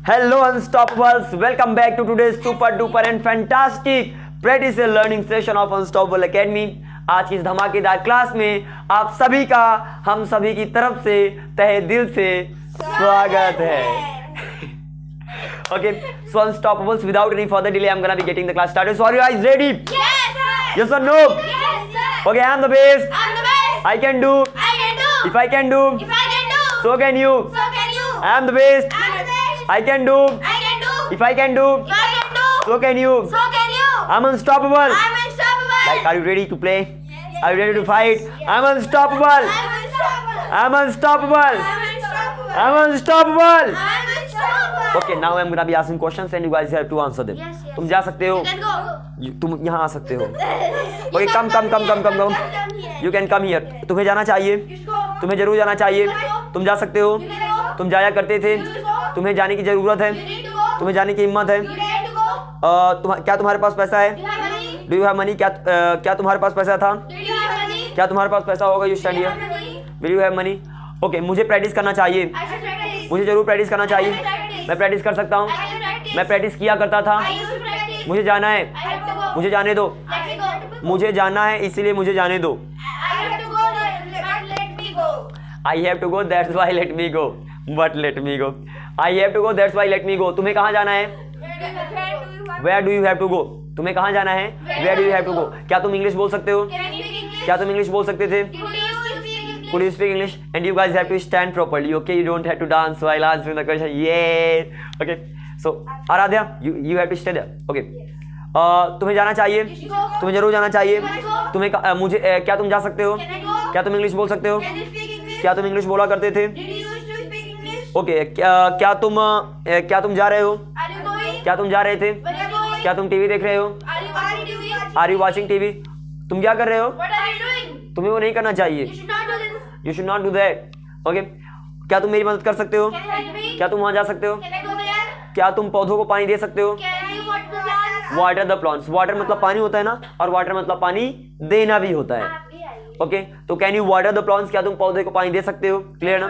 Hello Unstoppables, welcome back to today's super duper and fantastic practice and learning session of Unstoppable Academy। आज की इस धमाकेदार class में आप सभी का हम सभी की तरफ से तहे दिल से स्वागत है। Okay, so Unstoppables, without any further delay, I'm gonna be getting the class started. So are you guys ready? Yes, sir. Yes or no? Yes, sir. Okay, I'm the best. I'm the best. I can do. I can do. If I can do, If I can do. so can you. So can you. I am the best. I'm the best. I can do. I can do. If I can do, If I can do. so can you. So can you. I'm unstoppable. I'm unstoppable. Like, are you ready to play? Yes. Are you ready to fight? I'm unstoppable. I'm unstoppable. I'm unstoppable. I'm unstoppable. I'm unstoppable. I'm unstoppable. Okay, now I'm gonna be asking questions and you guys have to answer them. Yes, yes. तुम जा सकते हो? You can go. तुम यहाँ आ सकते हो। You Okay, can come. Come here. You can come here. तुम्हें जाना चाहिए। You should go. तुम्हें जरूर जाना चाहिए। तुम जा सकते हो। You can go. तुम जाया करते थे। You should go. तुम्हें जाने की जरूरत है। You need to go. तुम्हें जाने की हिम्मत है। You need to go. क्या तुम्हारे पास पैसा है? You have money. Do you have money? क्या तुम्हारे पास पैसा था? Do you have money? क्या तुम्हारे पास पैसा होगा? You Do stand you here. have money? Will you have money? Okay, मुझे प्रैक्टिस करना चाहिए। I should practice. मुझे जरूर प्रैक्टिस करना चाहिए। मैं प्रैक्टिस कर सकता हूँ। I can practice. मैं प्रैक्टिस किया करता था। I used to practice. मुझे जाना है। I have to go. मुझे जाने दो। Let me go. मुझे जाना है, इसीलिए मुझे जाने दो। I have to go. Let me go. I have to go, that's why let me go. But let me go. I have to go, that's why let me go. तुम्हें कहाँ जाना है? Where do you have to go? तुम्हें कहाँ जाना है? Where do you have to go? क्या तुम इंग्लिश बोल सकते हो? Can I speak English? क्या तुम इंग्लिश बोल सकते थे? Could you speak English? Could you speak English? And you guys have to stand properly, okay? You don't have to dance while answering the question. Yeah. Okay. So, Aradhya, you have to stay there. Okay. तुम्हें जाना चाहिए। तुम्हें जरूर जाना चाहिए। क्या तुम जा सकते हो? Can I go? क्या तुम इंग्लिश बोल सकते हो? Can you speak English? क्या तुम इंग्लिश बोला करते थे? Did you used to speak English? Okay, क्या तुम जा रहे हो? Are you going? क्या तुम जा रहे थे? Where are you going? क्या तुम टीवी देख रहे हो? Are you watching TV? Are you watching TV? तुम क्या कर रहे हो? What are you doing? तुम्हें वो नहीं करना चाहिए। You should not do this. You should not do that. Okay, क्या तुम मेरी मदद कर सकते हो? Can you help me? क्या तुम वहां जा सकते हो? Can I go there? क्या तुम पौधों को पानी दे सकते हो? Can you water the plants? Water the plants. Water मतलब पानी होता है ना, और वाटर मतलब पानी देना भी होता है। ओके, तो can you water the plants? क्या तुम पौधे को पानी दे सकते हो? क्लियर ना?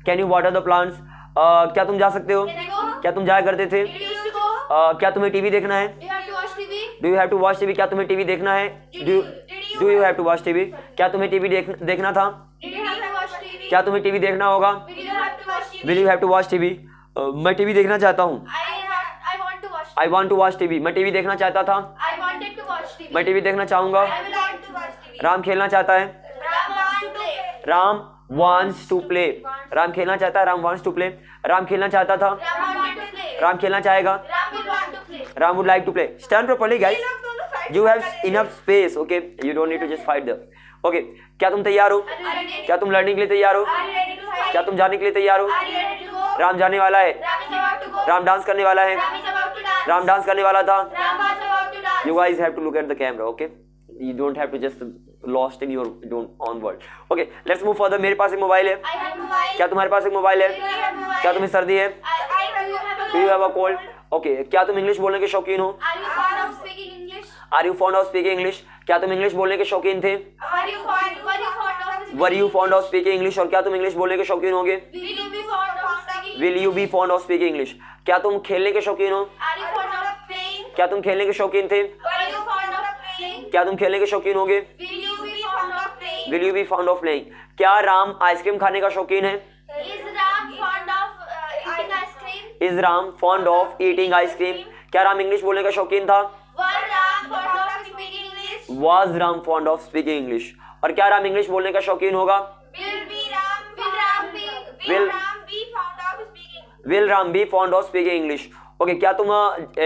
Can you water the plants? क्या तुम जा सकते हो? Can I go? क्या तुम जाया करते थे? Did you used to go? क्या तुम्हें टीवी देखना है? Do you have to watch TV? Do you have to watch TV? क्या तुम्हें टीवी देखना है? Do you have to watch TV? क्या तुम्हें टीवी देखना था? Did you have to watch TV? क्या तुम्हें टीवी देखना होगा? Will you have to watch TV? Will you have to watch TV? मैं टीवी देखना चाहता हूँ। I want to watch. I want to watch TV. मैं टीवी देखना चाहता था। I wanted to watch TV. मैं टीवी देखना चाहूंगा। I will want to watch TV. Ram खेलना चाहता है। Ram wants to play. Ram wants to play। Ram खेलना चाहता है। Ram wants to play। Ram खेलना चाहता था। Ram wanted to play. Ram खेलना चाहेगा। Ram will want to play. Ram would like to play। Stand properly guys। You have enough space, okay? You don't need to just fight there. Okay, क्या तुम तैयार हो? Are you ready? क्या तुम लड़ने के लिए तैयार हो? Are you ready to fight? क्या तुम जाने के लिए तैयार हो? Are you ready to go? Ram जाने वाला है। Ram is about to go. Ram dance करने वाला है। Ram is about to dance. Ram dance करने वाला था। Ram was about to dance. You guys have to look at the camera, okay? You don't have to just lost in your own world. Okay, let's move further. मेरे पास एक mobile है। I have mobile. क्या तुम्हारे पास एक mobile है? Do you have mobile? क्या तुम्हें सर्दी है? I do you have a Do you have a cold? cold? Okay, क्या तुम इंग्लिश बोलने के शौकीन हो? Are you fond of speaking English? Are you fond of speaking English? क्या तुम इंग्लिश बोलने के शौकीन थे? Were you fond of speaking? Were you fond of speaking English? और क्या तुम इंग्लिश बोलने के शौकीन होगे? Will you be fond of speaking? Will you be fond of speaking English? क्या तुम खेलने के शौकीन हो? Are you fond of playing? क्या तुम खेलने के शौकीन थे? Were you fond of playing? क्या तुम खेलने के शौकीन होगे? Will you be fond of playing? Will you be fond of playing? क्या राम आइसक्रीम खाने का शौकीन है? Is Ram fond of eating ice cream? Is Ram fond of eating ice cream? क्या राम इंग्लिश बोलने का शौकीन था? Were Ram fond of speaking English? Was Ram fond of speaking English? और क्या राम इंग्लिश बोलने का शौकीन होगा? Will Ram be Will- fond of speaking? Will Ram be fond of speaking English? Okay, क्या तुम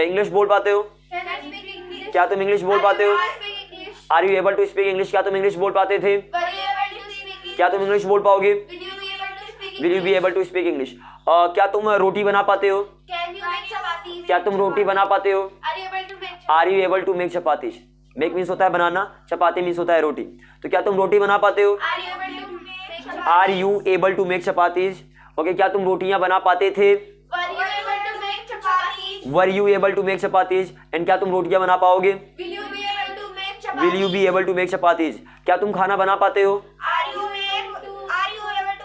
इंग्लिश बोल पाते हो? Can I speak English? क्या तुम इंग्लिश बोल पाते हो? Can I speak English? Are you able to speak English? क्या तुम इंग्लिश बोल पाते थे? Were you able to speak English? क्या तुम इंग्लिश बोल पाओगे? Will you be able to speak Will you be able to speak English? क्या तुम रोटी बना पाते हो? Can you make chapatis? क्या तुम रोटी बना पाते हो? Are you able to make Are you able to make chapatis? Make means होता है बनाना, चपाती means होता है रोटी। तो क्या तुम रोटी बना पाते हो? Are you able to make chapatis? Are you able to make chapatis? Okay, क्या तुम रोटियां बना पाते थे? Were you able to make chapatis? Were you able to make chapatis? And क्या तुम रोटियां बना पाओगे? Will you be able to make chapatis? Will you be able to make chapatis? क्या तुम खाना बना पाते हो? Are you able to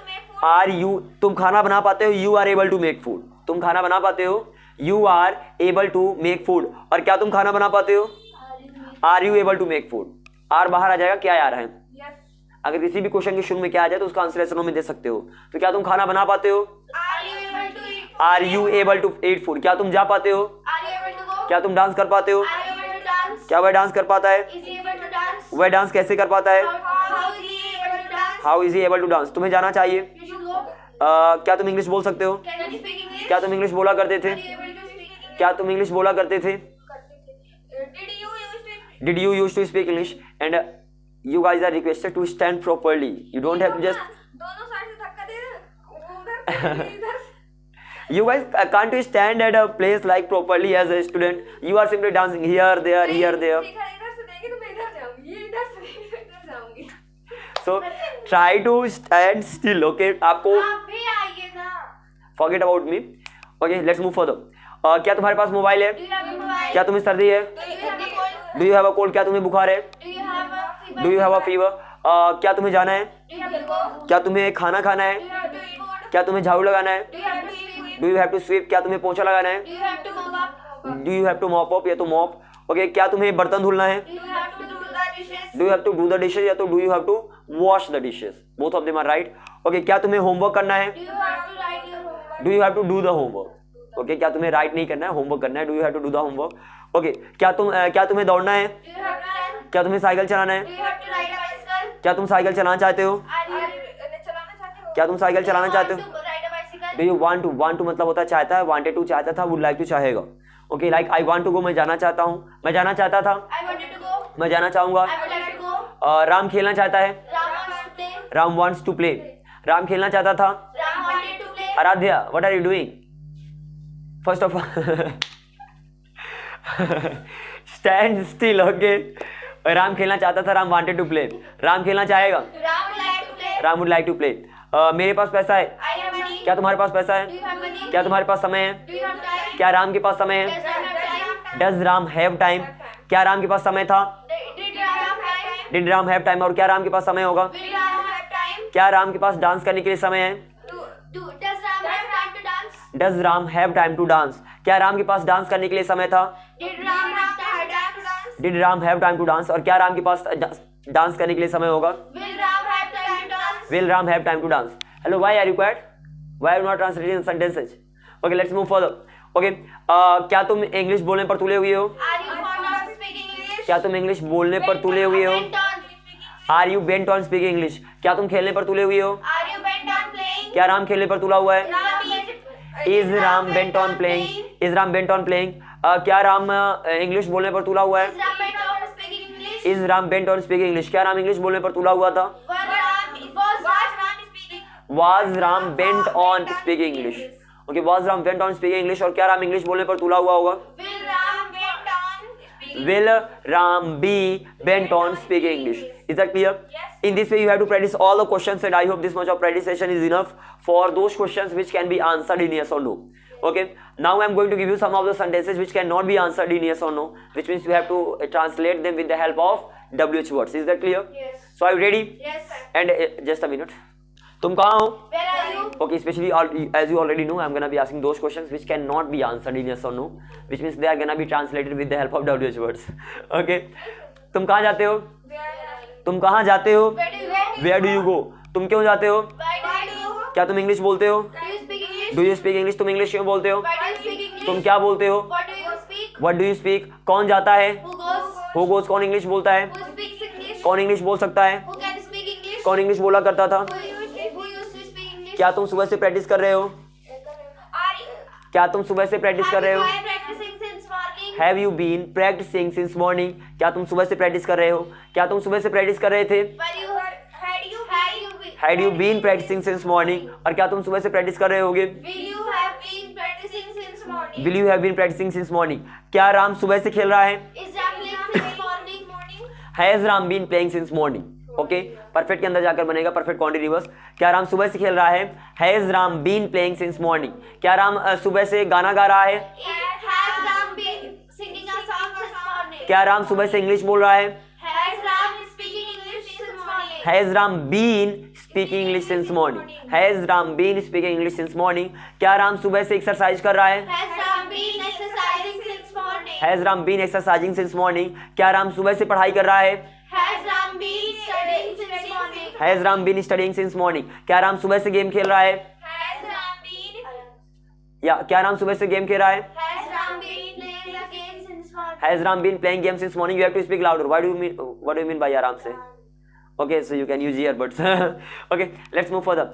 make food? Are you तुम खाना बना पाते हो? You are able to make food. तुम खाना बना पाते हो? You are able to make food. और क्या तुम खाना बना पाते हो? Are you able to make food. आर बाहर आ जाएगा, क्या आ रहा है? Yes. अगर किसी भी क्वेश्चन के शुरू में क्या आ जाए तो उसका आंसर ऐसे में दे सकते हो। तो क्या तुम खाना बना पाते हो? Are you able to eat? Are you able to eat food. क्या तुम जा पाते हो? Are you able to go? क्या तुम डांस कर पाते हो? Are you able to dance? क्या वह डांस कर पाता है? Is he able to dance? वह डांस कैसे कर पाता है? How is he able to dance? How is he able to dance. तुम्हें जाना चाहिए। You should go. क्या तुम इंग्लिश बोल सकते हो? Can you speak English? क्या तुम इंग्लिश बोला करते थे? Are you able to speak English? क्या तुम इंग्लिश बोला करते थे? Did you use to? Did you used to speak English? And you guys are requested to stand properly. You don't have to just. दोनों side से धक्का दे उधर से इधर से. You guys can't stand at a place like properly as a student. You are simply dancing here, there, here, there. सीखा इधर से देंगे तो मैं इधर जाऊंगी. ये इधर से देंगे तो इधर जाऊंगी. So try to stand still. Okay. आपको आप भी आइए ना. forget about me. Okay. Let's move further. क्या तुम्हारे पास मोबाइल है? Do you have a mobile? क्या तुम्हें सर्दी है? Do you have a cold? Do you have a cold? क्या तुम्हें बुखार है? Do you have a fever? Do you have a fever? क्या तुम्हें जाना है? Do you have to go? क्या तुम्हें खाना खाना Do है? you have to eat food? क्या तुम्हें झाड़ू लगाना है? Do you have to sweep? Do you have to sweep? क्या तुम्हें पोछा लगाना है? Do you have to mop up? Do you have to mop up? या तो mop. Okay. क्या तुम्हें बर्तन धुलना है? Do you have to do the dishes? Do you have to do the dishes या तो do you have to wash the dishes? Both of them are right. Okay. क्या तुम्हें homework करना है? Do you have to write your homework? Do you have to do the homework? Okay. क्या तुम्हें write नहीं करना है, homework करना है? Do you have to do the homework? Okay. क्या तुम्हें दौड़ना है? Do you have to run? क्या तुम्हें साइकिल चलाना है? Do you have to ride a bicycle? क्या तुम साइकिल चलाना चाहते हो? Are you चलाना चाहते हो? क्या तुम साइकिल चलाना चाहते हो? Do you want to ride a bicycle? Do you want to? Want to मतलब होता है चाहता है, wanted to चाहता था, would like to चाहेगा. Okay, like I want to go मैं जाना चाहता हूँ, मैं जाना चाहता था, I wanted to go. मैं जाना चाहूंगा. I would like to go. Ram खेलना चाहता है, Ram wants to play. Ram wants to play. Ram खेलना चाहता था. Ram wanted to play. Aaradhya, what are you doing? First of all, stand still, okay? Ram खेलना चाहता था, Ram wanted to play. Ram खेलना चाहेगा, Ram would like to play. Ram would like to play. मेरे पास पैसा है. I have money. क्या तुम्हारे पास पैसा Do है? you have money? क्या तुम्हारे पास समय है? Do you have time? क्या राम के पास समय है? Does Ram have time? Does Ram have time? क्या राम के पास समय था? Did Ram have time? Did Ram have time? और क्या राम के पास समय होगा? Will Ram have time? क्या राम के पास डांस करने के लिए समय है? Does Ram have time to dance? Does Ram have time to dance? क्या राम के पास डांस करने के लिए समय था? Did Ram have time to dance? Did Ram have time to dance? और क्या राम के पास डांस करने के लिए समय होगा? Will Ram have time to dance? Will Ram have time to dance? Hello, why are you quiet? Why are you not translating sentences? Okay, let's move further. Okay, क्या तुम इंग्लिश बोलने पर तुले हुए हो? Are you fond of speaking English? क्या तुम English बोलने पर तुले हुए हो? Bent on speaking English? Are you bent on speaking English? क्या तुम खेलने पर तुले हुए हो? Are you bent on playing? क्या राम खेलने पर तुला हुआ है? Is Is Ram bent on playing? Is Ram bent on playing? क्या राम इंग्लिश बोलने पर तुला हुआ है? Is Ram bent on speaking English? Is Ram bent on speaking English? क्या राम इंग्लिश बोलने पर तुला हुआ था? Was Ram speaking? Was Ram bent on speaking English? Okay, was Ram bent on speaking English? और क्या राम इंग्लिश बोलने पर तुला हुआ होगा? Will Ram bent on speaking? Will Ram be bent on speaking English? Is that clear? Yes. In this way, you have to practice all the questions, and I hope this much of practice is enough for those questions which can be answered in yes or no. Okay. Now I am going to give you some of the sentences which cannot be answered in yes or no, which means you have to translate them with the help of WH words. Is that clear? Yes. So are you ready? Yes, sir. And just a minute. तुम कहाँ हो? Where are you? Okay, especially as you already know, I'm gonna be asking those questions which cannot be answered in yes or no, which means they are gonna be translated with the help of WH words. Okay. तुम कहाँ जाते हो? Where are you? तुम कहाँ जाते हो? Where do you go? Where do you go? तुम क्यों जाते हो? Why do you go? क्या तुम इंग्लिश बोलते हो? Do you speak English? Do you speak English? तुम इंग्लिश क्यों बोलते हो? Why do you speak English? तुम क्या बोलते हो? What do you speak? What do you speak? कौन जाता है? Who goes? Who goes? कौन इंग्लिश बोलता है? Who speaks English? कौन इंग्लिश बोल सकता है? Who can speak English? कौन इंग्लिश बोला करता था? Who used to speak English? क्या तुम सुबह से प्रैक्टिस कर रहे हो? Are you? क्या तुम सुबह से प्रैक्टिस कर रहे हो? Have you been practicing since morning? Have you been practicing since morning? क्या तुम सुबह से प्रैक्टिस कर रहे हो? क्या तुम सुबह से प्रैक्टिस कर रहे थे? Had you been practicing since morning? और क्या तुम सुबह से प्रैक्टिस कर रहे होगे? Will you have been practicing since morning? Will you have been practicing since morning? क्या राम सुबह से खेल रहा है? Is Ram playing since morning? Has Ram been playing since morning? Okay, perfect के अंदर जाकर बनेगा परफेक्ट कॉन्टिन्यूअस. क्या राम सुबह से खेल रहा है? Has Ram been playing since morning? क्या राम सुबह से गाना गा रहा है? Has Ram been singing a song since morning? क्या राम सुबह से इंग्लिश बोल रहा है? Has Ram speaking English since morning? Has Ram been speaking English since morning? Has Ram been speaking English since morning? क्या राम सुबह से एक्सरसाइज कर रहा है? Has Ram been exercising since morning? Has Ram been exercising since morning? क्या राम सुबह से पढ़ाई कर रहा है? Has Ram been studying since morning? Has Ram been studying since morning? क्या राम सुबह से गेम खेल रहा है? Has Ram been या क्या राम सुबह से गेम खेल रहा है? Has Ram been playing the game since morning? Has Ram been playing game since morning? You have to speak louder. What do you mean by आराम से? Okay, so you can use earbuds. Okay, let's move further.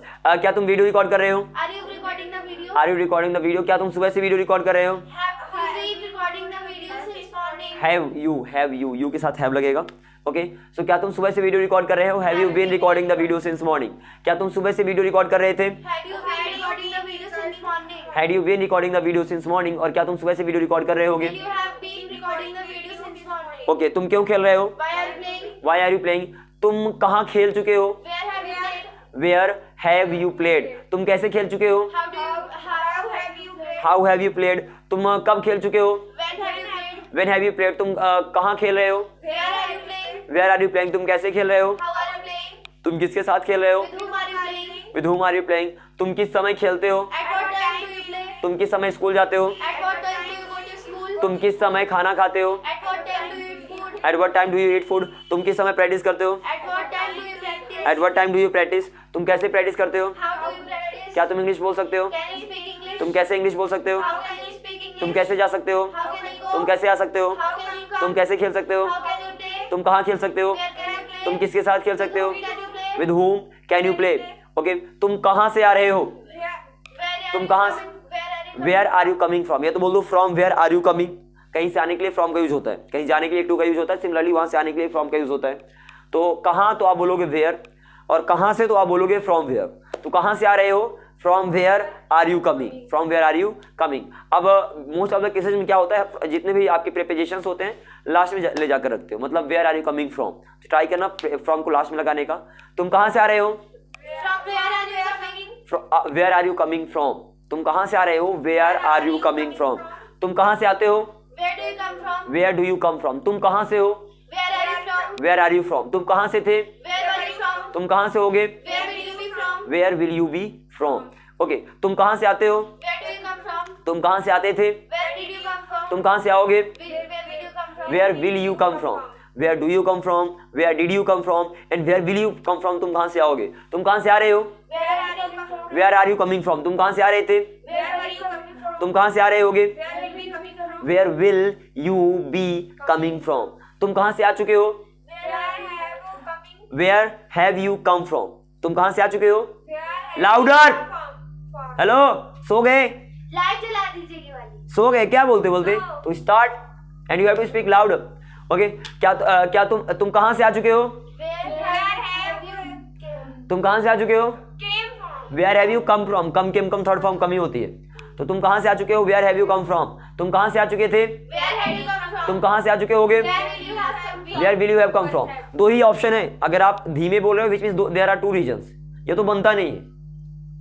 क्या तुम video record कर रहे हो? Are you recording the video? Are you recording the video? क्या तुम सुबह से वीडियो रिकॉर्ड कर रहे हो? Have you been recording the video since morning? Have you के साथ हैव लगेगा. ओके, सो क्या तुम सुबह से वीडियो रिकॉर्ड कर रहे हो? Have you been recording the video since morning? क्या तुम सुबह से वीडियो रिकॉर्ड कर रहे थे? Had you been recording the video since morning? Had you been recording the video since morning? और क्या तुम सुबह से वीडियो रिकॉर्ड कर रहे होगे? Will you have been recording the video since morning? Okay, तुम क्यों खेल रहे हो? Why are you playing? Why are you playing? तुम कहाँ खेल चुके हो? Where have you played? Where have you played? तुम कैसे खेल चुके हो? How have you played? How have you played? तुम कब खेल चुके हो? When have you played? When have you played? तुम कहाँ खेल रहे हो? Where are you playing? Where are you playing? तुम कैसे खेल रहे हो? How are you playing? तुम किसके साथ खेल रहे हो? With whom are you playing? With whom are you playing? तुम किस समय खेलते हो? At what time do you play? तुम किस समय स्कूल जाते हो? At what time do you go to school? तुम किस समय खाना खाते हो? At what time do you eat food? At what time do you eat food? तुम किस समय प्रैक्टिस करते हो? At what time do you practice? At what time do you practice? तुम कैसे प्रैक्टिस करते हो? How do you practice? क्या तुम इंग्लिश बोल सकते हो? Can you speak English? तुम कैसे इंग्लिश बोल सकते हो? How can you speak English? तुम कैसे जा सकते हो? How can you go? तुम कैसे आ सकते हो? How can you come? तुम कैसे खेल सकते हो? How can you play? तुम कहाँ खेल सकते हो? Where can you play? तुम किसके साथ खेल सकते हो? With whom can you play? With whom can you play? Okay, तुम कहाँ से आ रहे हो? तुम कहाँ से? Where are you coming from? या तो बोल दो from where are you coming. कहीं से आने के लिए फ्रॉम का यूज होता है, कहीं जाने के लिए टू का यूज होता है. सिमिलरली वहां से आने के लिए फ्रॉम का यूज होता है. तो कहाँ तो आप बोलोगे वेयर, और कहाँ से तो आप बोलोगे फ्रॉम वेयर. तो कहाँ से आ रहे हो? From where are you coming. From where are you coming. अब मोस्ट ऑफ द केसेज में क्या होता है, जितने भी आपके प्रीपोजिशंस होते हैं लास्ट में ले जाकर रखते हो. मतलब where are you coming from, तो ट्राई करना फ्रॉम को लास्ट में लगाने का. तुम कहाँ से आ रहे हो? From where are you coming? Where are you coming from. तुम कहाँ से आ रहे हो? Where are you coming from. तुम कहाँ से आते हो? Where do you come from? Where do you come from. तुम कहाँ से हो? Where are you from? Where are you from. तुम कहाँ से थे? Where were you from? तुम कहाँ से होगे? Where will you be from? Where will you be from. Okay, तुम कहाँ से आते हो? Where do you come from? तुम कहाँ से आते थे? Where did you come from? तुम कहाँ से आओगे? Where will you come from? Where will you come from. Where do you come from, where did you come from, and where will you come from. तुम कहाँ से आओगे? तुम कहाँ से आ रहे हो? Where are you coming from? Where are you coming from. तुम कहाँ से आ रहे थे? Where were you coming from? तुम कहाँ से आ रहे होगे? Where will you coming from? Where will you be coming from. तुम कहाँ से आ चुके हो? Where are you coming? Where have you come from. तुम कहाँ से आ चुके हो? Where have louder. you come from? Hello, सो गए? लाइट जला दीजिए ये वाली. सो गए क्या बोलते बोलते? तो start and you have to speak loud. Okay, क्या तुम कहाँ से आ चुके हो? Where have you तुम कहाँ से आ चुके हो? came from? Where have you come from. Come came come third form कम ही होती है. तो तुम कहाँ से आ चुके हो? Where have you come from. तुम कहाँ से आ चुके थे? Where had you come from? तुम कहाँ से आ चुके होगे? Where will you have come from? Where will you have come from. दो ही ऑप्शन है. अगर आप धीमे बोल रहे हो which means there are two reasons. ये तो बनता नहीं है,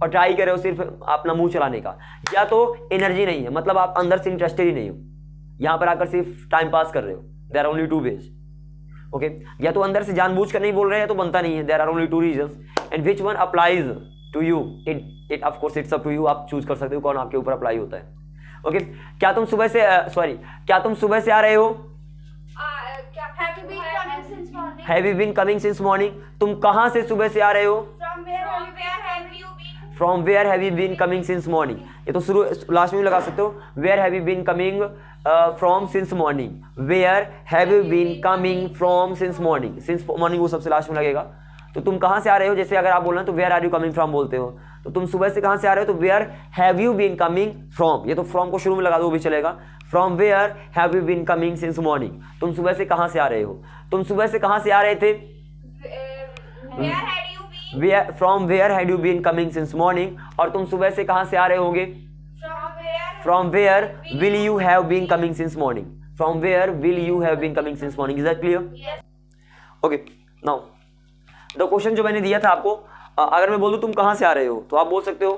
और ट्राई कर रहे हो सिर्फ अपना मुंह चलाने का, या तो एनर्जी नहीं है, मतलब आप अंदर से इंटरेस्टेड ही नहीं हो, यहाँ पर आकर सिर्फ टाइम पास कर रहे हो. There are only two ways. Okay, या तो अंदर से जानबूझ कर नहीं बोल रहे हैं तो बनता नहीं है. There are only two reasons and which one applies to you. It of course it's up to you. आप चूज कर सकते हो कौन आपके ऊपर अप्लाई होता है. ओके, क्या तुम सुबह से क्या तुम सुबह से आ रहे हो? Have you been coming since morning? Have you been coming since morning. तुम कहाँ से सुबह से आ रहे हो? From where have you been? From where have you been coming since morning. ये तो शुरू लास्ट में भी लगा सकते हो. Where have you been coming from since morning. Where have you been coming from since morning. Since morning वो सबसे लास्ट में लगेगा. तो तुम कहाँ से आ रहे हो, जैसे अगर आप बोल रहे हो तो where are you coming from बोलते हो. तो तुम सुबह से कहाँ से आ रहे हो, तो where have you been coming from. ये तो फ्रॉम को शुरू में लगा दो वो भी चलेगा. From where have you been coming since morning. तुम सुबह से कहाँ से आ रहे हो. तुम सुबह से कहाँ से आ रहे थे? Where had you been? Where from where had you been coming since morning. और तुम सुबह से कहाँ से आ रहे होगे? From where? From where will you have been coming since morning. From where will you have been coming since morning. Is that clear? Yes. Okay, now the question जो मैंने दिया था आपको, अगर मैं बोल दूं तुम कहाँ से आ रहे हो, तो आप बोल सकते हो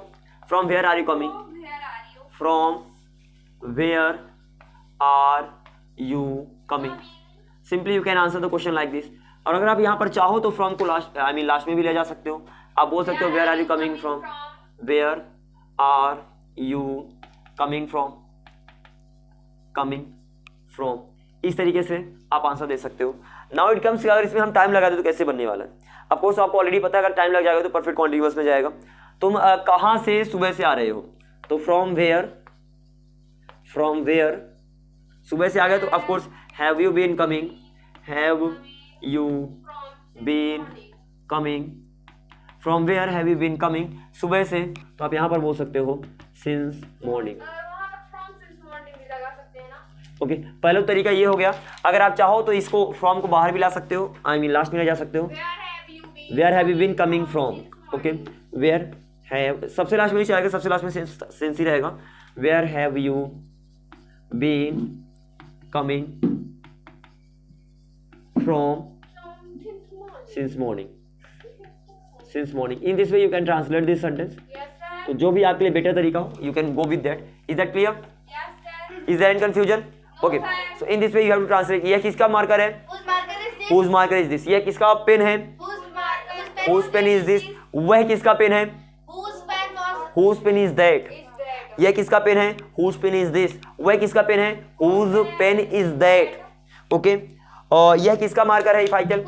from where are you coming. Where are you? From where are you coming. Simply you can answer the question like this. और अगर आप यहाँ पर चाहो तो फ्रॉम को लास्ट में भी ले जा सकते हो. आप बोल सकते हो where are you coming from, where are you coming from, coming from, इस तरीके से आप आंसर दे सकते हो। नाउ इट कम्स, अगर इसमें हम टाइम लगा दे तो कैसे बनने वाला है। ऑफ कोर्स आपको ऑलरेडी पता है अगर टाइम लग जाएगा तो परफेक्ट कॉन्टिन्यूअस में जाएगा। तुम कहाँ से सुबह से आ रहे हो, तो फ्रॉम वेयर, फ्रॉम वेयर सुबह से आ गए तो of course have you been coming, have you been coming, from where have you been coming, सुबह से, तो आप यहाँ पर बोल सकते हो सिंस मॉर्निंग। ओके, पहला तरीका ये हो गया। अगर आप चाहो तो इसको फ्रॉम को बाहर भी ला सकते हो, आई मीन लास्ट में ले जा सकते हो, where have you been coming from. Okay, where have सबसे लास्ट में नहीं आएगा, सबसे लास्ट में सेंस ही रहेगा। Where have you been coming from since morning, since morning. In this way you can translate this sentence. तो जो भी आपके लिए बेटर तरीका हो, you can go with that. Is that clear? Is there any confusion? Okay, so in this way you have to translate. ये किसका marker है? Whose marker is this? ये किसका पेन है? Whose pen is this? वह किसका pen है? Whose pen is that? यह किसका पेन है? Whose pen is this? वह किसका पेन है? Whose pen is that? Okay, और यह किसका मार्कर है? फाइकल,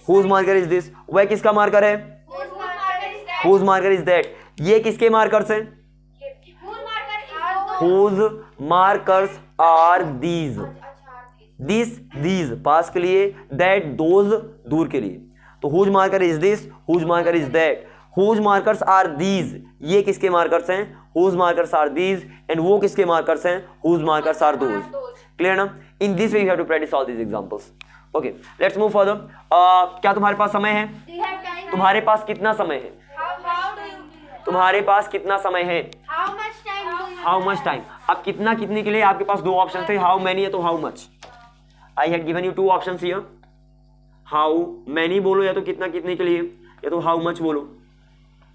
Whose marker is this? वह किसका मार्कर है? Whose marker is that? ये किसके मार्कर से? Whose markers are these? These पास के लिए, that those दूर के लिए। तो whose marker is this? Whose marker is that? Whose markers are these? ये किसके मार्कर्स हैं? Whose markers are these? And वो किसके मार्कर्स हैं? Whose markers are those? Clear ना? In this way you have to practice all these examples. Okay, let's move further. क्या तुम्हारे पास समय है? तुम्हारे पास कितना समय है? तुम्हारे पास कितना समय है? How much time? अब कितना कितने के लिए आपके पास दो ऑप्शन थे, how many है तो how much. I had given you two options here. How many बोलो या तो कितना कितने के लिए, या तो how much बोलो।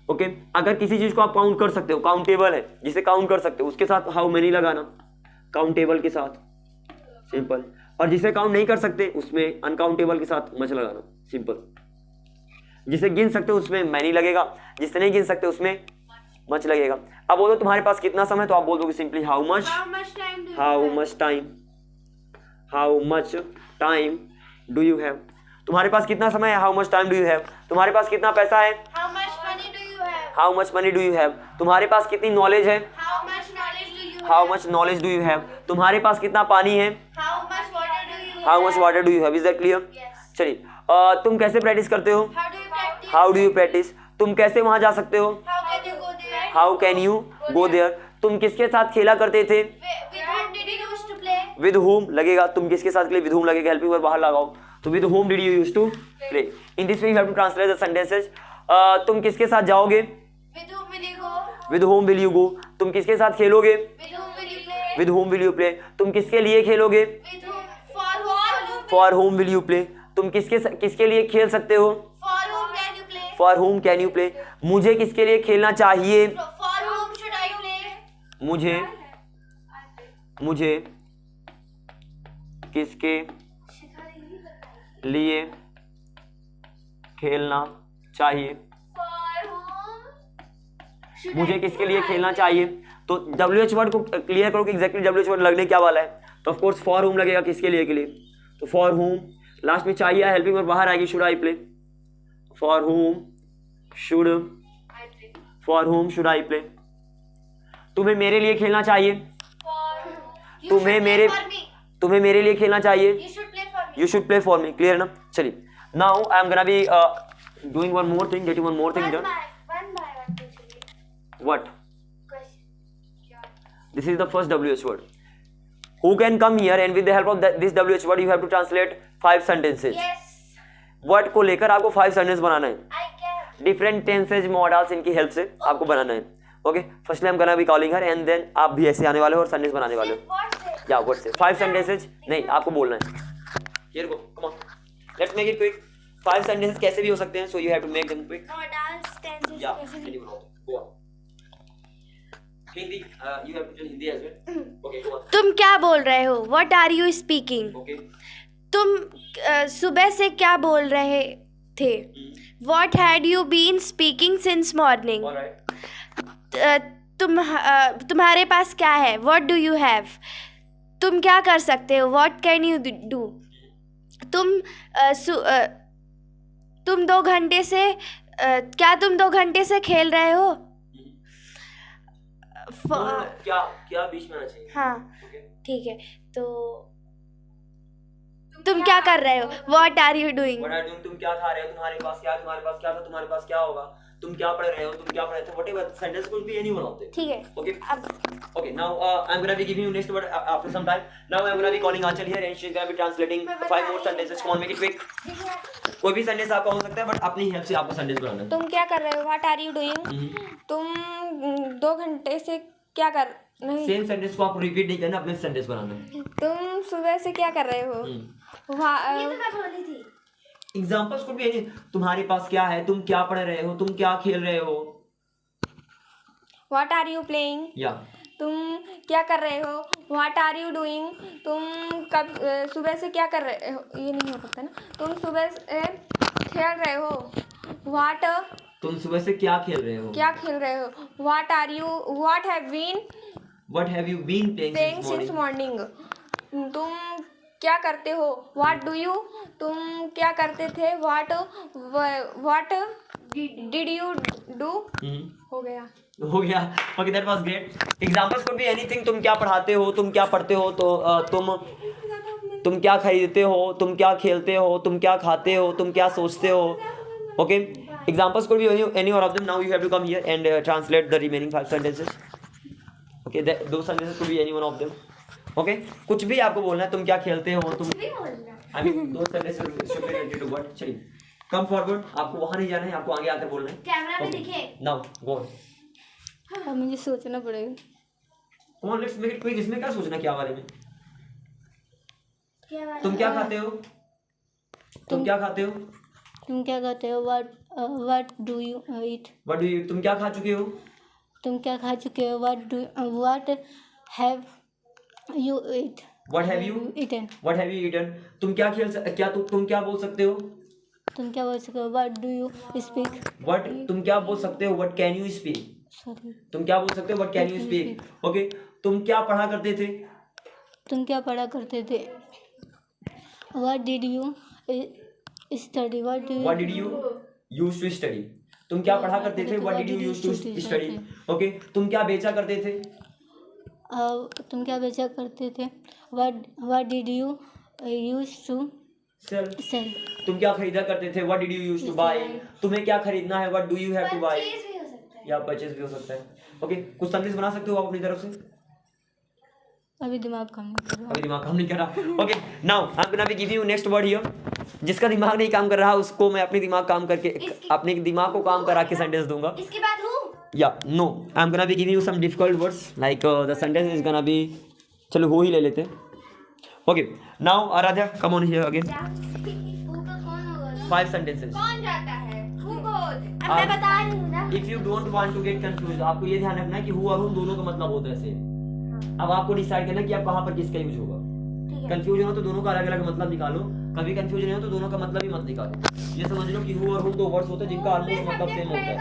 ओके, अगर किसी चीज को आप काउंट कर सकते हो, काउंटेबल है जिसे काउंट कर सकते हो, उसके साथ how many लगाना, काउंटेबल के साथ, सिंपल। और जिसे काउंट नहीं कर सकते उसमें अनकाउंटेबल के साथ much लगाना, सिंपल। जिसे गिन सकते हो उसमें many लगेगा, जिसे नहीं गिन सकते उसमें much लगेगा। अब बोलो तुम्हारे पास कितना समय, तो आप बोल दोगे simply how much time do you have? तुम्हारे पास कितना समय है? How much time do you have? तुम्हारे पास कितना पैसा है? How much money do you have? तुम्हारे पास कितनी नॉलेज है? How much knowledge do you have? तुम्हारे पास कितना पानी है? How much water do you have? Is that clear? चलिए, तुम कैसे प्रैक्टिस करते हो? How do you practice? तुम कैसे वहां जा सकते हो? How can you go there? तुम किसके साथ खेला करते थे? With whom लगेगा, तुम किसके साथ खेले? With whom लगेगा, हेल्पिंग वर्ब बाहर लगाओ, तो with whom did you used to play? In this way you have to translate the sentences. तुम किसके साथ जाओगे? With whom will you go? तुम किसके साथ खेलोगे? With whom will you play? तुम किसके लिए खेलोगे? For whom will you play? तुम किसके लिए खेल सकते हो? For whom can you play? मुझे किसके लिए खेलना चाहिए? मुझे किसके लिए खेलना चाहिए? मुझे किसके लिए खेलना चाहिए? तो WH वर्ड को क्लियर करो कि एग्जैक्टली WH वर्ड लगने क्या वाला है। तो ऑफ कोर्स फॉर होम लगेगा, किसके लिए के लिए, तो फॉर होम। लास्ट में चाहिए हेल्पिंग वर्ब बाहर आएगी, should I play, for home should I play. तुम्हें मेरे लिए खेलना चाहिए, तुम्हें मेरे लिए खेलना चाहिए, you should play for me. Clear ना? चलिए, now I am gonna be doing one more thing, getting one more thing done. What? This is the first WH word. Who can come here and with the help of this WH word you have to translate 5 sentences. Word को लेकर आपको 5 sentence बनाना है, different tenses modals इनकी help से आपको बनाना है। Okay, firstly I am gonna be calling her and then आप भी ऐसे आने वाले हो और सेंटेंस बनाने वाले हो। या वर्ड से 5 सेंटेंसेज नहीं, आपको बोलना है। Here go, come on, let's make it quick. 5 sentences कैसे भी हो सकते हैं, so you have to make them quick. या go on. Hindi, you have to tell Hindi as well. Okay, go on. तुम क्या बोल रहे हो? What are you speaking? Okay, तुम सुबह से क्या बोल रहे थे? What had you been speaking since morning? Alright, तुम्हारे पास क्या है? What do you have? तुम क्या कर सकते हो? What can you do? तुम 2 घंटे से क्या तुम 2 घंटे से खेल रहे हो? क्या क्या बीच में आना चाहिए? हाँ ओके, ठीक है, तो तुम क्या कर रहे हो? What are you doing? What are doing, तुम क्या खा रहे हो? तुम्हारे पास क्या, तुम्हारे पास क्या था, तुम्हारे पास क्या होगा? तुम क्या पढ़ रहे हो? तुम क्या पढ़े थे? Whatever sentence could be any one of them. ठीक है, Okay. अब Okay, now I'm gonna be giving you next word after some time. Now I'm gonna be calling Aanchal here and she's gonna be translating 5 more sentences. Come on, make it quick. कोई भी sentence आपका हो सकता है, but अपनी help से आपको sentence बनाना है. तुम क्या कर रहे हो? What are you doing? तुम 2 घंटे से क्या कर नहीं सेम सेंटेंस को आपको रिपीट नहीं करना, अपने सेंटेंस बनाना है. तुम सुबह से क्या कर रहे हो? ये तो मैं बोली थी। Examples could be any. तुम्हारे पास क्या है? तुम क्या पढ़ रहे हो? तुम क्या खेल रहे हो? What are you playing? या तुम क्या कर रहे हो? What are you doing? तुम कब सुबह से क्या कर रहे हो? ये नहीं हो सकता ना. तुम सुबह से खेल रहे हो. What तुम सुबह से क्या खेल रहे हो? क्या खेल रहे हो? What are you? What have been What have you been playing playing since since morning? morning? तुम क्या करते हो? What do you? तुम क्या करते थे? What did you do? हो गया. हो गया. Okay, that was great. Examples could be anything. तुम क्या पढ़ाते हो? तुम क्या पढ़ते हो? तो तुम क्या खरीदते हो? तुम क्या खेलते हो? तुम क्या खाते हो? तुम क्या सोचते हो? Okay, examples could be any one of them. Now you have to come here and translate the remaining 5 sentences. ओके, दो sentences could be any one of them. Okay, कुछ भी आपको बोलना है. तुम क्या खेलते हो? तुम आई मीन दो sentences should be related to what. चलिए, कम फॉरवर्ड. आपको वहां नहीं जाना है, आपको आगे आकर बोलना है. कैमरा में दिखे। Now go. अब मुझे सोचना पड़ेगा. कम on, let's make it quick. इसमें क्या सोचना, क्या बारे में? तुम क्या खाते हो? तुम क्या खाते हो? तुम क्या खाते हो? what do you eat? What do you, तुम क्या खा चुके हो? तुम क्या खा चुके हो? what have you eat? What have you eaten? What have you eaten? तुम क्या क्या तुम क्या बोल सकते हो? तुम क्या बोल सकते हो? what do you speak? What, तुम क्या बोल सकते हो? What can you speak? sorry, तुम क्या बोल सकते हो? What can you speak? Okay, तुम क्या पढ़ा करते थे? तुम क्या पढ़ा करते थे? what did you study? what did you use to study? तुम क्या पढ़ा करते थे? What did you use to study? Okay, तुम क्या बेचा करते थे? तुम क्या बेचा करते थे? what did you used to sell. sell? तुम क्या खरीदा करते थे? What did you use to buy? तुम्हें क्या खरीदना है? What do you have to buy? चीज भी हो सकता है। या परचेज भी हो सकता है. ओके, कुछ सेंटेंस बना सकते हो आप अपनी तरफ से? अभी दिमाग काम नहीं कर रहा. अभी दिमाग काम नहीं कर रहा. Okay, now I am gonna be giving you next word here. जिसका दिमाग नहीं काम कर रहा उसको मैं अपनी दिमाग काम करके अपने दिमाग को काम करा के सेंटेंस दूंगा. इसके बाद हूँ। या no, I am gonna be giving you some difficult words like the sentence is gonna be. चलो वो ही ले लेते हैं. Okay, now Aaradhya come on here again. हूँ का कौन होगा? 5 sentences. कौन जाता है? Who goes? अब आप- मैं बता रही हूँ ना। If you don't want to get confuse, आपको ये ध्यान रखना है कि हु और हुम दोनों का मतलब होता है सेम. अब आपको डिसाइड करना है कि आप कहाँ पर किसका यूज होगा. कंफ्यूजन हो तो दोनों का अलग अलग मतलब निकालो. कभी कंफ्यूजन हो तो दोनों का मतलब ही मत निकालो. ये समझ लो कि हु और हुम 2 वर्ड्स होते हैं जिनका ऑलमोस्ट मतलब सेम होता है.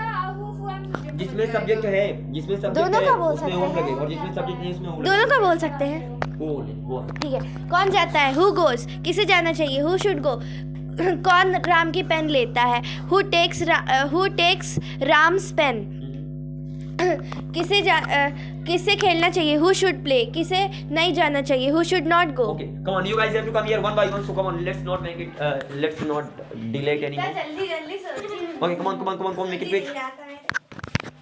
जिसमें सब्जेक्ट है, जिसमें सब्जेक्ट दोनों है का बोल उसमें सकते हुम हैं. लगे, और जिसमें सब्जेक्ट नहीं उसमें हुम लगे. दोनों का बोल सकते हैं. वो ठीक है. कौन जाता है? Who goes. किसे जाना चाहिए? Who should go. कौन राम की पेन लेता है? Who takes Ram's pen. किसे खेलना चाहिए? Who should play. किसे नहीं जाना चाहिए? Who should not go. Okay, come on, you guys have to come here one by one. So come on, let's not make it. Let's not delay it anymore. जल्दी जल्दी सोचिए। Okay, come on, make it quick.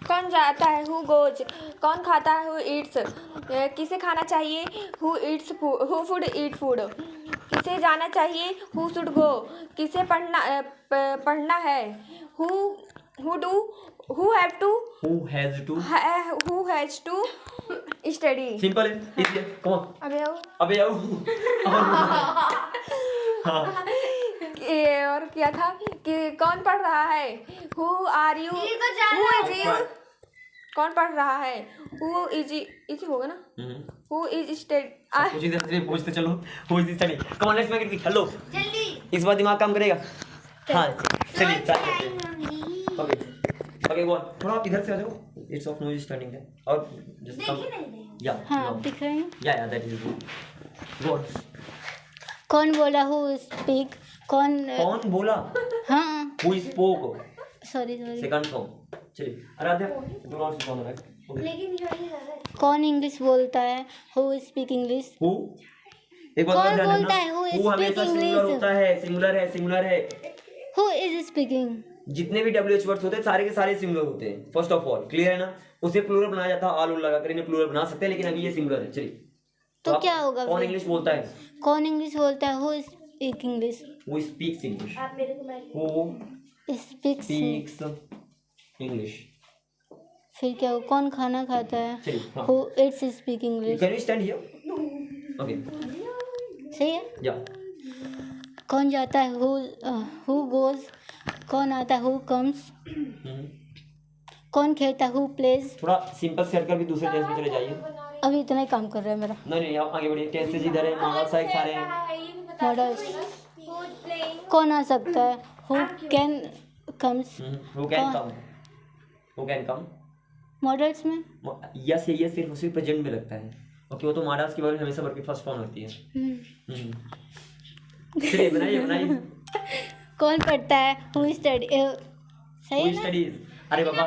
कौन जाता है? Who goes. कौन खाता है? Who eats. किसे खाना चाहिए? Who food eat food. किसे जाना चाहिए? Who should go. किसे पढ़ना है? Who have to study. Simple है, easy है. Come on. अबे आओ. हाँ. और क्या था कि कौन पढ़ रहा है? Who are you. ये तो जान रहा हूँ। कौन पढ़ रहा है? हु इज होगा ना. Who is study. कुछ इधर से पूछते चलो. Who is studying? Come on, let's make it quick. Hello. जल्दी। इस बार दिमाग काम करेगा. हाँ, चलिए. ओके ओके गो थोड़ा आप इधर से आ जाओ, इट्स ऑफ नॉइज स्टार्टिंग है और जस्ट कम या हाँ अब दिख रहे हैं। या दैट इज गो। कौन बोला हु स्पीक? कौन कौन बोला? हाँ who spoke? Sorry sorry. Second form. चलिए Aaradhya do not spawn right. लेकिन ये वाली ज्यादा है। कौन इंग्लिश बोलता है? Who speak English? हु एक बात कौन और ध्यान रखना, बोलता है? Who हु हमेशा speak सिंगुलर English? होता है, सिंगुलर है। Who is speaking? जितने भी WH वर्ड्स होते हैं सारे के सारे सिंगुलर होते हैं। फर्स्ट ऑफ ऑल क्लियर है ना? उसे प्लूरल बनाया जाता है, ऑल लगा कर इन्हें प्लूरल बना सकते हैं, लेकिन अभी ये सिंगुलर है। चलिए तो आप- क्या होगा कौन फिर? इंग्लिश बोलता है? कौन इंग्लिश बोलता है? Who speak English? Who speaks English? आप मेरे को मैं हु स्पीक्स। Speaks English? फिर क्या होगा? कौन खाना खाता है? चलिए हाँ, who it's speak English? Can you stand here? Okay सही है। या कौन जाता है? Who goes? कौन आता है? Who comes? कौन खेलता है? Who plays? थोड़ा सिंपल से हटकर भी दूसरे टेंस में चले जाइए। अभी इतना ही काम कर रहा है मेरा। नहीं आप आगे बढ़िए। टेंसेज इधर है, मॉडल्स सारे हैं। मॉडल्स। Who's playing? कौन आ सकता है? Who can comes? Who can come? Models में यस है, ये सिर्फ उसी प्रेजेंट में लगता है। ओके वो तो मॉडल्स की वर्ड हमेशा वर्ब की फर्स्ट फॉर्म होती है। चलिए बनाइए। कौन पढ़ता है? Who study? सही हु है ना? स्टडीज? अरे बाबा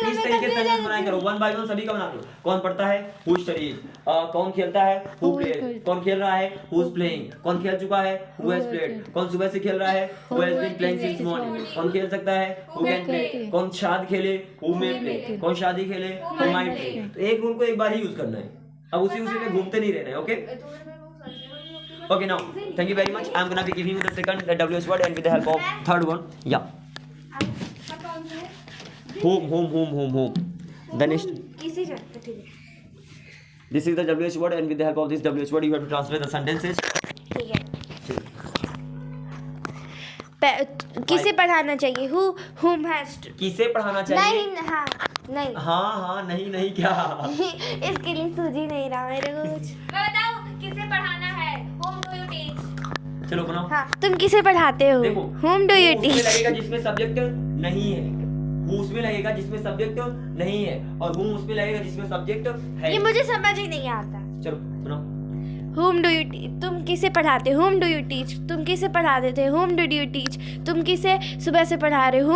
इस तरीके से सेंटेंस बनाया करो, वन बाय वन सभी का बना लो। कौन पढ़ता है? Who studies. कौन खेलता है? Who Who plays. plays? कौन खेल रहा है? Who is playing. कौन खेल चुका है? Who has played. कौन सुबह से खेल रहा है? Who has been playing since morning. कौन खेल सकता है? Who can play. कौन शाद खेले? Who may play. कौन शादी खेले? Who might play. तो एक रूल को एक बार ही यूज करना है, अब उसी पे घूमते नहीं रहना है। Okay now thank you very much. I am gonna be giving you the second WH word and with the help of third one. Yeah. Home. The next. इसी जगह पे, ठीक है। This is the WH word and with the help of this WH word you have to translate the sentences. ठीक है। किसे पढ़ाना चाहिए? whom has to? किसे पढ़ाना चाहिए? नहीं हाँ नहीं हाँ नहीं क्या? इसके लिए सूझी नहीं रहा मेरे को कुछ। मैं बताऊं किसे पढ़ाना है? Whom do you teach? चलो बनाओ। हाँ तुम किसे पढ़ाते हो? देखो whom do you who उसमें teach? लगेगा जिसमें सब्जेक्ट नहीं है, who उसमें लगेगा जिसमें सब्जेक्ट नहीं है, और whom उसमें लगेगा जिसमें सब्जेक्ट है। ये मुझे समझ ही नहीं आता। चलो बनाओ। whom do you teach? तुम किसे पढ़ाते हो? whom do you teach? तुम किसे पढ़ाते थे? whom did you teach? तुम किसे सुबह से पढ़ा रहे हो?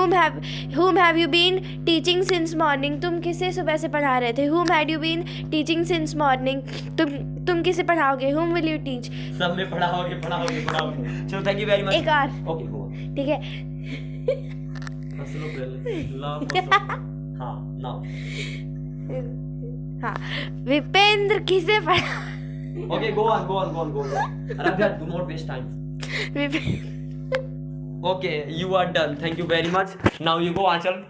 whom have you been teaching since morning? तुम किसे सुबह से पढ़ा रहे थे? whom had you been teaching since morning? तुम किसे पढ़ाओगे? whom will you teach? सब में पढ़ाओगे। चलो थैंक यू वेरी मच। एक और ओके गो। ठीक है। हंसलो पहले, लाओ हंसो। हाँ नाउ हाँ विपेंद्र किसे पढ़ा? Okay go on. Aaradhya do not waste time. Okay you are done, thank you very much. Now you go Aanchal.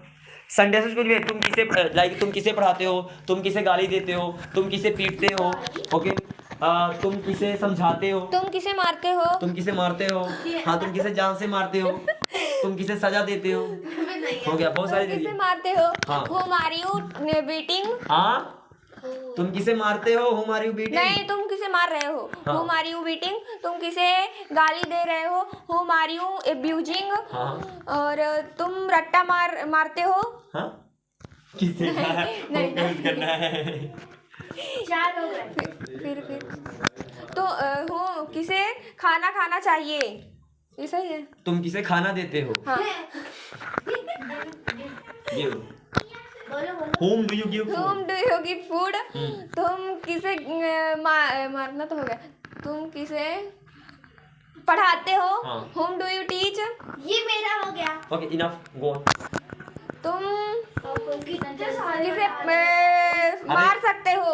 Sentences कुछ भी, तुम किसे पढ़ाते हो, तुम किसे गाली देते हो, तुम किसे पीटते हो, ओके तुम किसे समझाते हो, तुम किसे मारते हो? तुम किसे मारते हो, हाँ तुम किसे जान से मारते हो, तुम किसे सजा देते हो। हो गया, बहुत सारी किसे चीजें। मारते हो? हाँ। whom are you beating? हाँ तुम किसे मारते हो, whom are you beating? नहीं तुम किसे मार रहे हो? हाँ। whom are you beating? तुम किसे गाली दे रहे हो? whom are you abusing? हाँ और तुम रट्टा मारते हो? हाँ किसे करना है। चार हो गए। फिर तो हूँ किसे खाना खाना चाहिए? ये सही है। तुम किसे खाना देते हो, हाँ। give. बोलो Whom do you give food? whom do you give food? तुम किसे मारना तो हो गया। तुम किसे पढ़ाते हो? हाँ। whom do you teach? ये मेरा हो गया। Okay enough, go on. तुम किसे किसे मार सकते हो?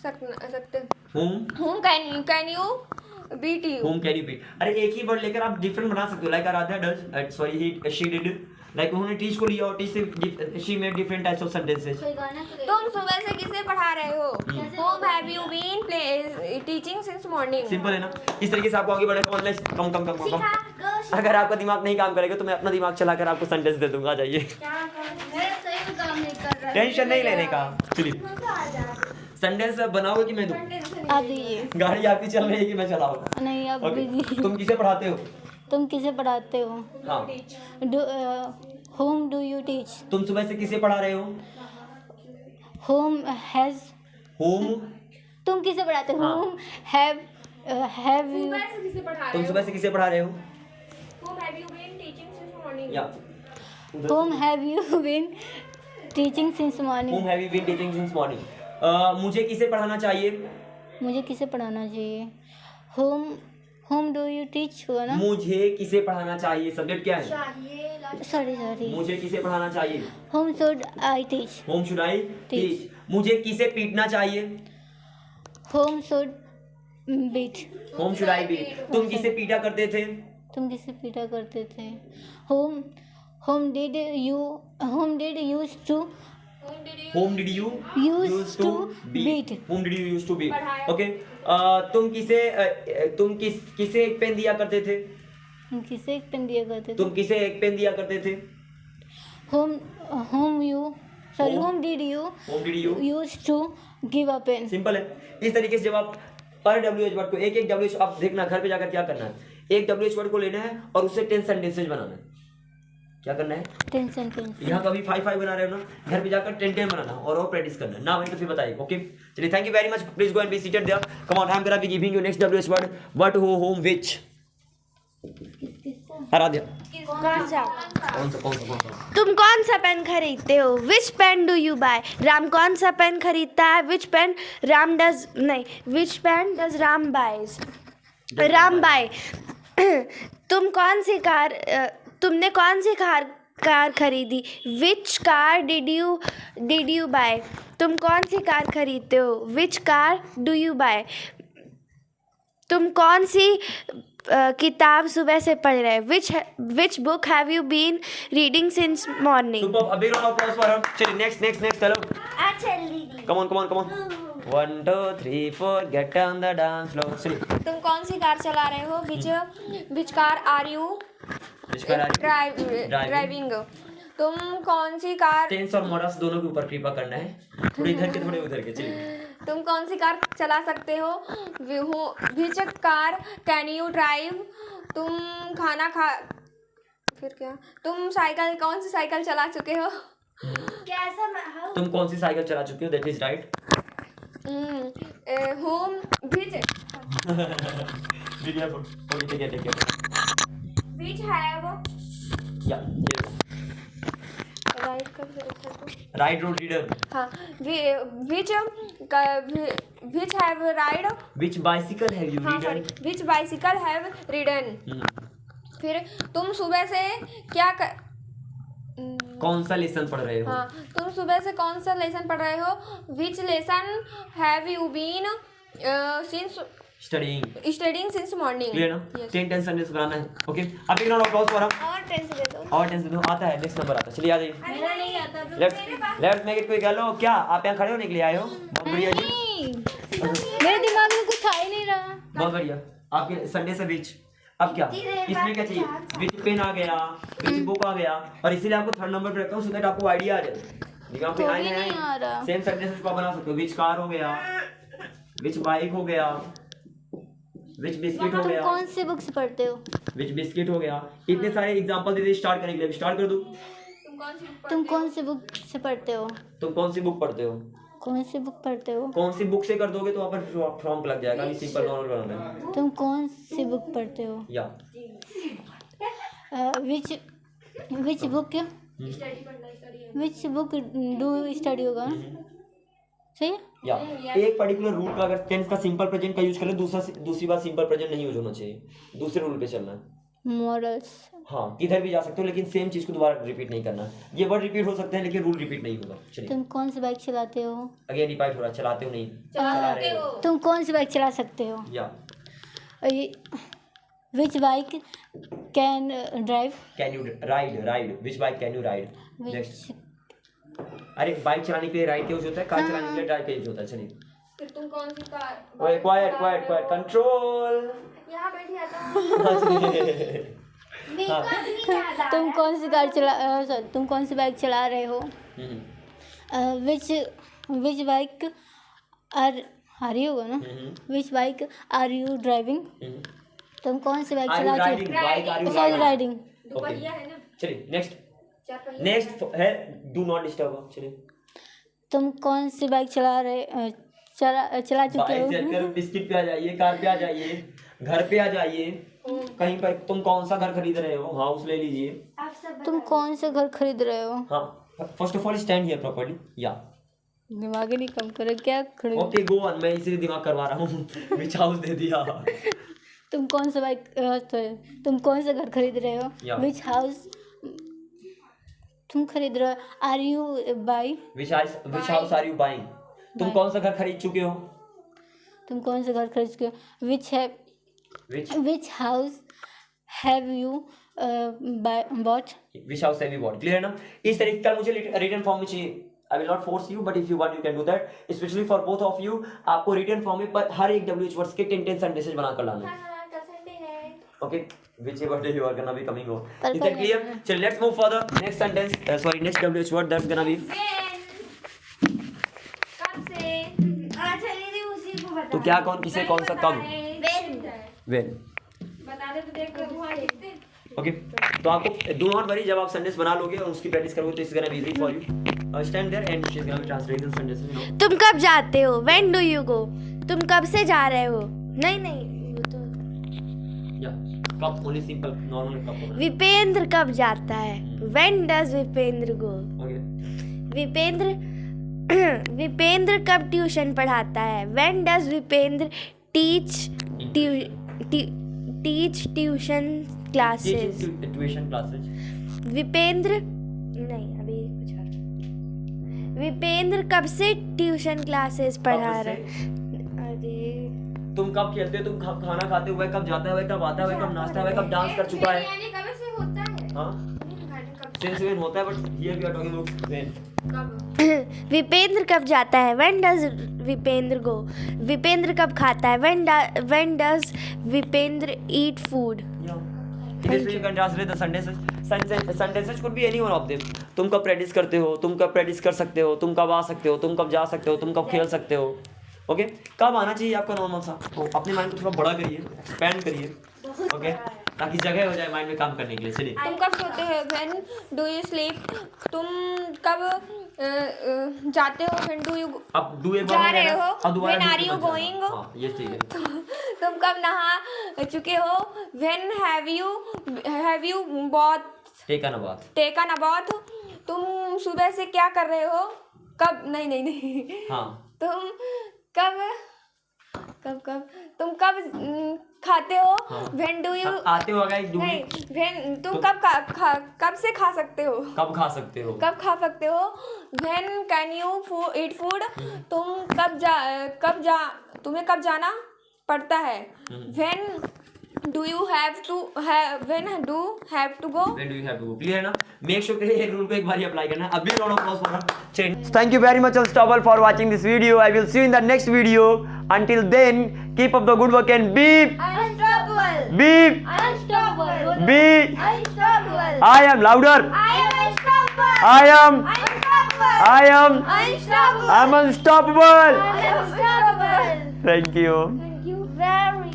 सकते Whom? whom can you beat you? Whom can you beat? अरे एक ही वर्ड लेकर आप डिफरेंट बना सकते हो, like Aaradhya does, sorry she did, like उन्होंने टीच को लिया और टीच से she made different types of sentences. तुम सुबह से किसे पढ़ा रहे हो? whom have you been teaching since morning? Simple है ना, इस तरीके से आपको आगे बढ़ेगा। ऑनलाइन कम। अगर आपका दिमाग नहीं काम करेगा तो मैं अपना दिमाग चलाकर आपको सेंटेंस दे दूंगा, आ जाइए। मेरा सही में काम नहीं कर रहा। टेंशन नहीं लेने का। चलिए सेंटेंस बनाओगे कि मैं दूं? आप दीजिए। गाड़ी आपकी चल रही है कि मैं चलाऊंगा? नहीं आप Okay. दीजिए। तुम किसे पढ़ाते हो? तुम किसे पढ़ाते हो? हाँ whom do you teach? तुम सुबह से किसे पढ़ा रहे हो? Whom has? Whom? तुम किसे पढ़ाते हो? हाँ। Whom have you? सुबह से किसे पढ़ा तुम रहे सुबह से किसे पढ़ा रहे हो? हो? Whom have you been teaching since morning? या Whom have you been teaching since morning? Whom have you been teaching since morning? मुझे किसे पढ़ाना चाहिए? मुझे किसे पढ़ाना चाहिए? Whom do you teach हुआ ना? मुझे किसे पढ़ाना चाहिए? सब्जेक्ट क्या है? Sorry. मुझे किसे पढ़ाना चाहिए? Whom should I teach? Whom should I Teach. teach? मुझे किसे पीटना चाहिए? Whom should beat? Whom should I beat? तुम किसे पीटा करते थे? तुम किसे पीटा करते थे? Whom did you used to Whom did you used to beat? Whom did you used to beat? पढ़ाया। Okay. तुम किसे एक पेन दिया करते थे? तुम किसे एक पेन दिया करते थे? तुम किसे एक पेन दिया करते थे? Whom did you used to give a pen? Simple है। इस तरीके से जब आप पर WH वर्ड को एक WH आप देखना घर पे जाकर क्या करना है, एक WH वर्ड को लेना है और उससे 10 सेंटेंसेज बनाना है। क्या करना है? 10 sentences. यहाँ कभी 5 बना रहे हो ना, घर पे जाकर 10 बनाना और प्रैक्टिस करना ना वही तो फिर बताइए। ओके चलिए, thank you very much. Please go and be seated there. Come on, I am gonna be giving you next WH word. What, who, whom, which. Aaradhya, कौन सा? कौन सा? तुम कौन सा पेन खरीदते हो? Which pen do you buy? Ram कौन सा पेन खरीदता है? Which pen does Ram buys? Ram buy. तुमने कौन सी कार खरीदी? Which car did you buy? तुम कौन सी कार खरीदते हो? Which car do you buy? तुम कौन सी किताब सुबह से पढ़ रहे हैं? Which book have you been reading since morning? Super, a big round of applause for him. चलिए नेक्स्ट चलो। Come on 1 2 3 4 get on the dance floor. चलिए, तुम कौन सी कार चला रहे हो? Which car are you driving? तुम कौन सी कार टेंस और मॉडल्स दोनों के ऊपर कृपा करना है, थोड़े इधर के थोड़े उधर के। चलिए, तुम कौन सी कार चला सकते हो? Which car can you drive? तुम खाना खा फिर क्या? तुम कौन सी साइकिल चला चुके हो? तुम कौन सी साइकिल चला चुके हो? That is right. Home which have right rode rider. हाँ, which have ride? Which bicycle have you हाँ sorry, ridden? Which bicycle have ridden? फिर तुम सुबह से कौन सा लेसन पढ़ रहे हो? हाँ, तुम सुबह से कौन सा लेसन पढ़ रहे हो? Which lesson have you been since studying since morning? Clear ना? 10 सेंटेंस बनाना है। ओके, अब एक round of applause for him. और 10 से दे दो। और 10 से आता है, नेक्स्ट नंबर आता है। चलिए आ जाइए। मेरा नहीं आता। Let's make it quick. Hello, क्या आप यहाँ खड़े होने के लिए आए हो? बहुत बढ़िया जी, मेरे दिमाग में कुछ आ ही नहीं रहा। बहुत बढ़िया। आपके संडे से बीच अब क्या इसमें क्या चाहिए? विच पेन आ गया, विच बुक आ गया, और इसीलिए आपको 3rd नंबर पे रखता हूँ सो दैट आपको आइडिया आ जाए। यहाँ पे कोई नहीं आ रहा। सेम सेंटेंसेस को आप बना सकते हो। विच कार हो गया, विच बाइक हो गया, विच बिस्किट हो तुम गया, कौन सी बुक्स पढ़ते हो? विच बिस्किट हो गया। इतने सारे एग्जांपल दे दिए। स्टार्ट करने के लिए स्टार्ट कर दूं? तुम कौन सी बुक से पढ़ते हो? तुम कौन सी बुक पढ़ते हो? कौन सी बुक पढ़ते हो? कौन सी बुक से कर दोगे तो वहाँ पर फ्रॉम लग जाएगा। ये सिंपल नॉर्मल बनाना है। तुम कौन सी बुक पढ़ते हो? या विच बुक डू स्टडी होगा ना? सही है। या एक पर्टिकुलर रूल का अगर टेंस का सिंपल प्रेजेंट का यूज करें, दूसरी बार सिंपल प्रेजेंट नहीं यूज होना चाहिए, दूसरे रूल पे चलना है। मॉडल्स। हाँ, किधर भी जा सकते हो लेकिन सेम चीज को दोबारा रिपीट नहीं करना। ये वर्ड रिपीट हो सकते हैं लेकिन रूल रिपीट नहीं होगा। चलिए, तुम कौन सी बाइक चलाते हो? अगेन रिपीट हो रहा है। चलाते हो नहीं, चला रहे हो। तुम कौन सी बाइक चला सकते हो? या which bike can drive? Can you ride? Which bike can you ride? Next. अरे बाइक चलाने के लिए राइड का यूज होता है, कार चलाने के लिए ड्राइव का यूज होता है। चलिए, फिर तुम कौन सी कार? ओए क्वाइट कंट्रोल। यहाँ बैठी आता। तुम कौन सी तुम कौन सी बाइक चला रहे हो? विच बाइक आर यू होगा ना? विच बाइक आर यू ड्राइविंग? तुम कौन सी बाइक चला रहे हो? Sorry, riding. दुपहिया है ना? चलिए नेक्स्ट। नेक्स्ट है डू नॉट डिस्टर्ब। चलिए तुम कौन सी बाइक चला चुके हो? बिस्किट पे आ जाइए, कार पे आ जाइए, घर पे आ जाइए, कहीं पर तुम कौन सा घर खरीद रहे हो, हाउस ले लीजिए। तुम कौन से घर खरीद रहे हो? हाँ first of all stand here properly या दिमाग ही नहीं कम करो क्या खरीद। ओके गो ऑन, मैं इसीलिए दिमाग करवा रहा हूँ विच हाउस दे दिया। तुम कौन सा बाइक तुम कौन सा घर खरीद रहे हो? Yeah. विच हाउस तुम खरीद रहे हो? Are you buy? Which house are you buying? तुम कौन सा घर खरीद चुके हो? तुम कौन सा घर खरीद चुके हो? विच house have you bought? Which house have you bought? Clear है ना? इस तरीके का मुझे रिटन फॉर्म में चाहिए। I will not force you but if you want you can do that, specially for both of you. आपको रिटन फॉर्म में पर हर एक WH वर्ड्स के 10 सेंटेंसेस बनाकर लाना है। Okay which day you are gonna be coming home? Is that clear? चलिए let's move further. Next sentence, next WH word that's gonna be कब से? अच्छा दीदी उसी को बता। तो क्या कौन किसे कौन सा कब? when बता दे तो देख वहाँ लिखते। ओके तो आपको डू नॉट वरी, जब आप सेंटेंस बना लोगे और उसकी प्रैक्टिस करोगे तो it's gonna be easy for you. Stand there and she is gonna be translating sentences, you know. तुम कब जाते हो? When do you go? तुम कब से जा रहे हो? नहीं वो तो या कब ओनली सिंपल नॉर्मल कब होगा। विपेंद्र कब जाता है? When does Vipendra go? Okay Vipendra कब ट्यूशन पढ़ाता है? When does Vipendra teach tuition classes? Tuition classes. Vipendra नहीं अभी कुछ और। विपेंद्र कब से ट्यूशन क्लासेस पढ़ा रहा है? अरे तुम कब खेलते हो? तुम खाना खाते हुए कब जाता है, कब आता है, कब नाचता है, कब डांस कर चुका है? यानी कब से होता है? हाँ कब सेंस व्हेन होता है but here we are talking about when. कब? विपेंद्र कब जाता है? When does Vipendra go? Vipendra कब खाता है? When does Vipendra eat food? This way you can translate the sentences. Sentences could be any one of them. तुम कब प्रैक्टिस करते हो, तुम कब प्रैक्टिस कर सकते हो, तुम कब आ सकते हो, तुम कब जा सकते हो, तुम कब खेल सकते हो। ओके कब आना चाहिए आपका नॉर्मल सा, तो अपने माइंड को थोड़ा बड़ा करिए, एक्सपेंड करिए, ओके ताकि जगह हो जाए माइंड में काम करने के लिए। चलिए तुम कब सोते हो? When do you sleep? तुम कब जाते हो? व्हेन डू यू अब डू एक जा बार रहे हो? अब दोबारा When do are के you बाद जाना। going? हाँ ये ठीक है। तुम कब नहा चुके हो? When have you both taken a bath. Taken a bath? तुम सुबह से क्या कर रहे हो? कब नहीं हाँ तुम कब तुम कब खाते हो? व्हेन डू यू आते हो गाइस, डू नहीं व्हेन तुम कब से खा सकते हो? कब खा सकते हो, कब खा सकते हो? When can you eat food? तुम्हें कब जाना पड़ता है? When do you have to when do have to go? when do you have to go? Clear है ना? मेक श्योर करिए रूल को एक बार अप्लाई करना। अभी round of applause for thank you very much Unstoppable for watching this video. I will see you in the next video. Until then, keep up the good work and be Unstoppable. I am louder. I am unstoppable. Thank you. Thank you very